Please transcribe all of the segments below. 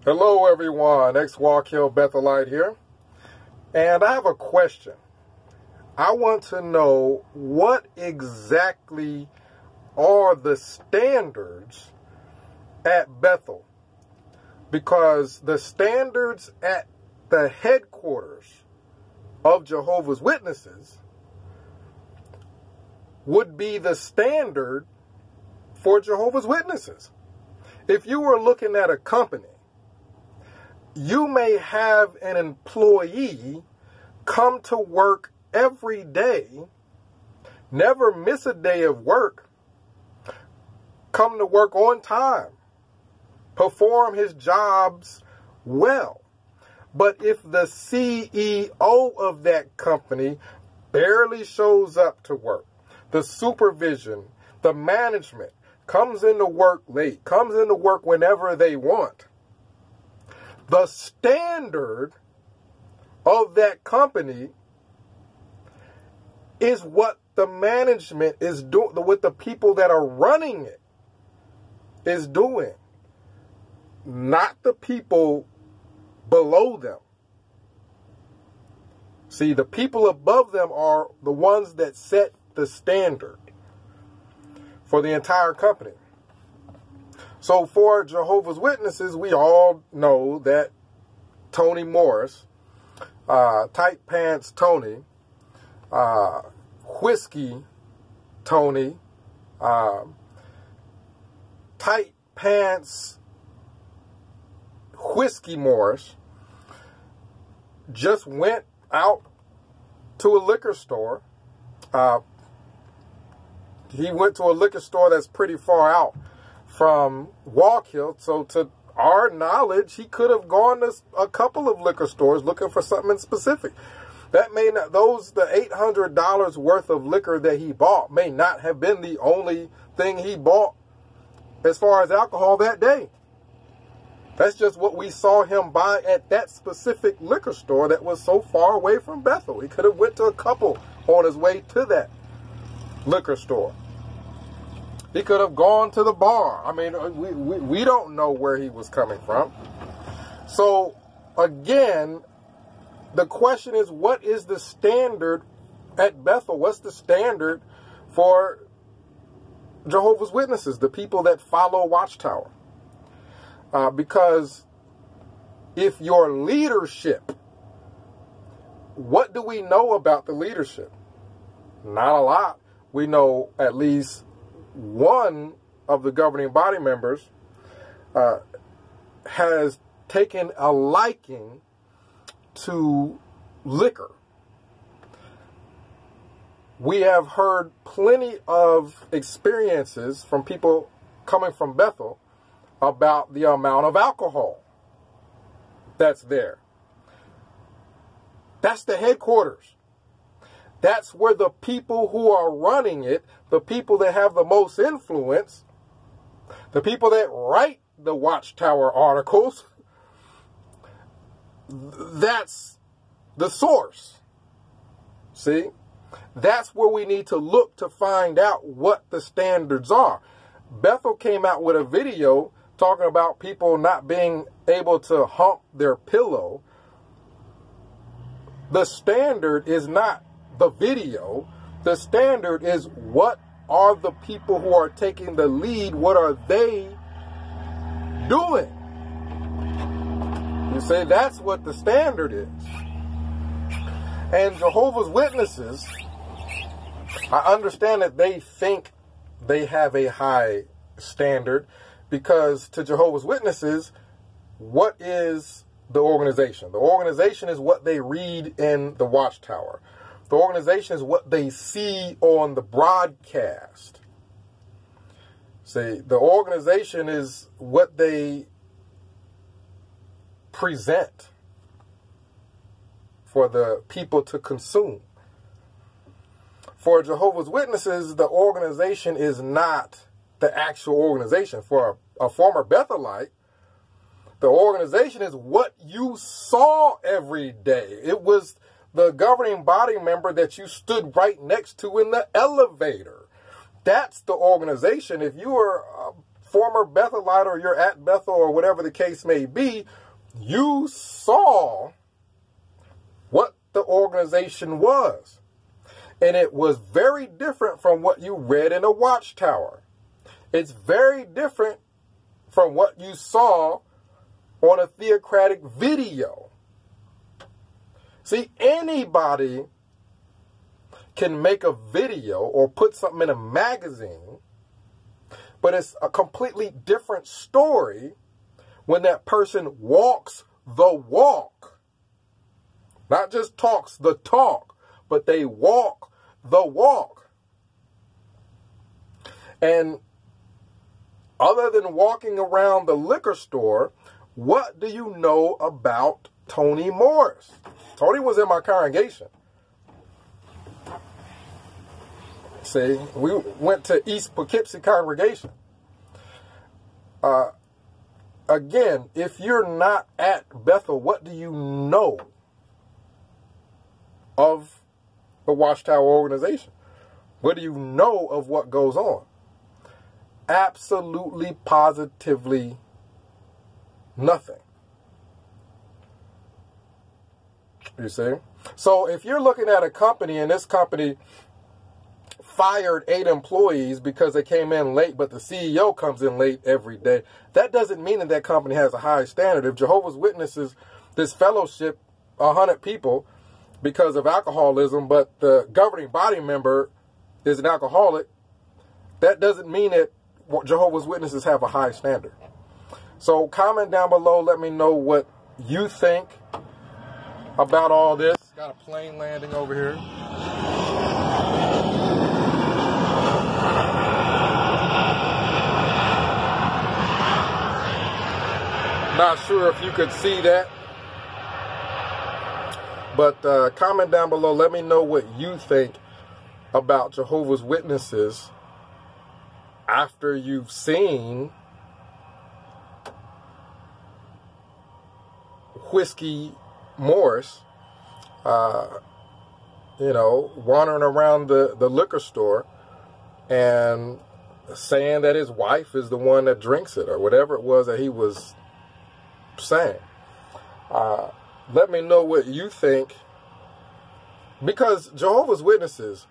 Hello everyone, ex-Walk Hill Bethelite here, and I have a question. I want to know what exactly are the standards at Bethel, because the standards at the headquarters of Jehovah's Witnesses would be the standard for Jehovah's Witnesses. If you were looking at a company, you may have an employee come to work every day, never miss a day of work, come to work on time, perform his jobs well. But if the CEO of that company barely shows up to work, the supervision, the management comes into work late, comes into work whenever they want, the standard of that company is what the management is doing, what the people that are running it is doing, not the people below them. See, the people above them are the ones that set the standard for the entire company. So for Jehovah's Witnesses, we all know that Tony Morris, Tight Pants Tony, Whiskey Tony, Tight Pants Whiskey Morris just went out to a liquor store. He went to a liquor store that's pretty far out from Walk Hill, so to our knowledge, he could have gone to a couple of liquor stores looking for something specific. That may not, the $800 worth of liquor that he bought may not have been the only thing he bought as far as alcohol that day. That's just what we saw him buy at that specific liquor store that was so far away from Bethel. He could have went to a couple on his way to that liquor store. He could have gone to the bar. I mean, we don't know where he was coming from. So, again, the question is, what is the standard at Bethel? What's the standard for Jehovah's Witnesses, the people that follow Watchtower? Because if your leadership, what do we know about the leadership? Not a lot. We know at least one of the governing body members has taken a liking to liquor. We have heard plenty of experiences from people coming from Bethel about the amount of alcohol that's there. That's the headquarters. That's where the people who are running it, the people that have the most influence, the people that write the Watchtower articles, that's the source. See? That's where we need to look to find out what the standards are. Bethel came out with a video talking about people not being able to hump their pillow. The standard is not the video. The standard is, what are the people who are taking the lead? What are they doing? You say that's what the standard is. And Jehovah's Witnesses, I understand that they think they have a high standard, because to Jehovah's Witnesses, what is the organization? The organization is what they read in the Watchtower. The organization is what they see on the broadcast. See, the organization is what they present for the people to consume. For Jehovah's Witnesses, the organization is not the actual organization. For a former Bethelite, the organization is what you saw every day. It was the governing body member that you stood right next to in the elevator. That's the organization. If you were former Bethelite or you're at Bethel or whatever the case may be, you saw what the organization was. And it was very different from what you read in a watchtower. It's very different from what you saw on a theocratic video. See, anybody can make a video or put something in a magazine, but it's a completely different story when that person walks the walk. Not just talks the talk, but they walk the walk. And other than walking around the liquor store, what do you know about Tony Morris? Tony was in my congregation. See, we went to East Poughkeepsie congregation. Again, if you're not at Bethel, what do you know of the Watchtower organization? What do you know of what goes on? Absolutely, positively nothing. You see? So if you're looking at a company and this company fired 8 employees because they came in late, but the CEO comes in late every day, that doesn't mean that that company has a high standard. If Jehovah's Witnesses, this fellowship, 100 people because of alcoholism, but the governing body member is an alcoholic, that doesn't mean that Jehovah's Witnesses have a high standard. So comment down below. Let me know what you think about all this. Got a plane landing over here. Not sure if you could see that. But comment down below. Let me know what you think about Jehovah's Witnesses after you've seen Whiskey Morris, you know, wandering around the liquor store and saying that his wife is the one that drinks it or whatever it was that he was saying. Let me know what you think, because Jehovah's Witnesses,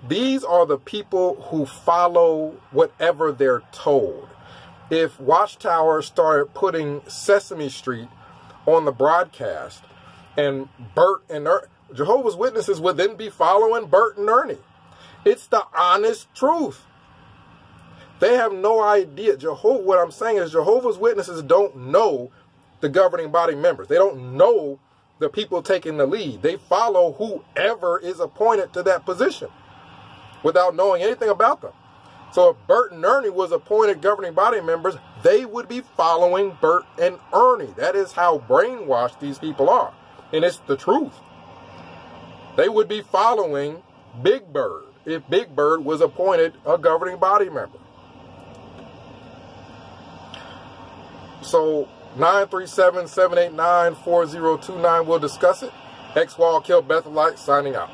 these are the people who follow whatever they're told. If Watchtower started putting Sesame Street on the broadcast and Bert and Jehovah's Witnesses would then be following Bert and Ernie. It's the honest truth. They have no idea. What I'm saying is Jehovah's Witnesses don't know the governing body members. They don't know the people taking the lead. They follow whoever is appointed to that position without knowing anything about them. So if Bert and Ernie was appointed governing body members, they would be following Bert and Ernie. That is how brainwashed these people are. And it's the truth. They would be following Big Bird if Big Bird was appointed a governing body member. So 937-789-4029, we'll discuss it. X-Wall Kill Bethelite signing out.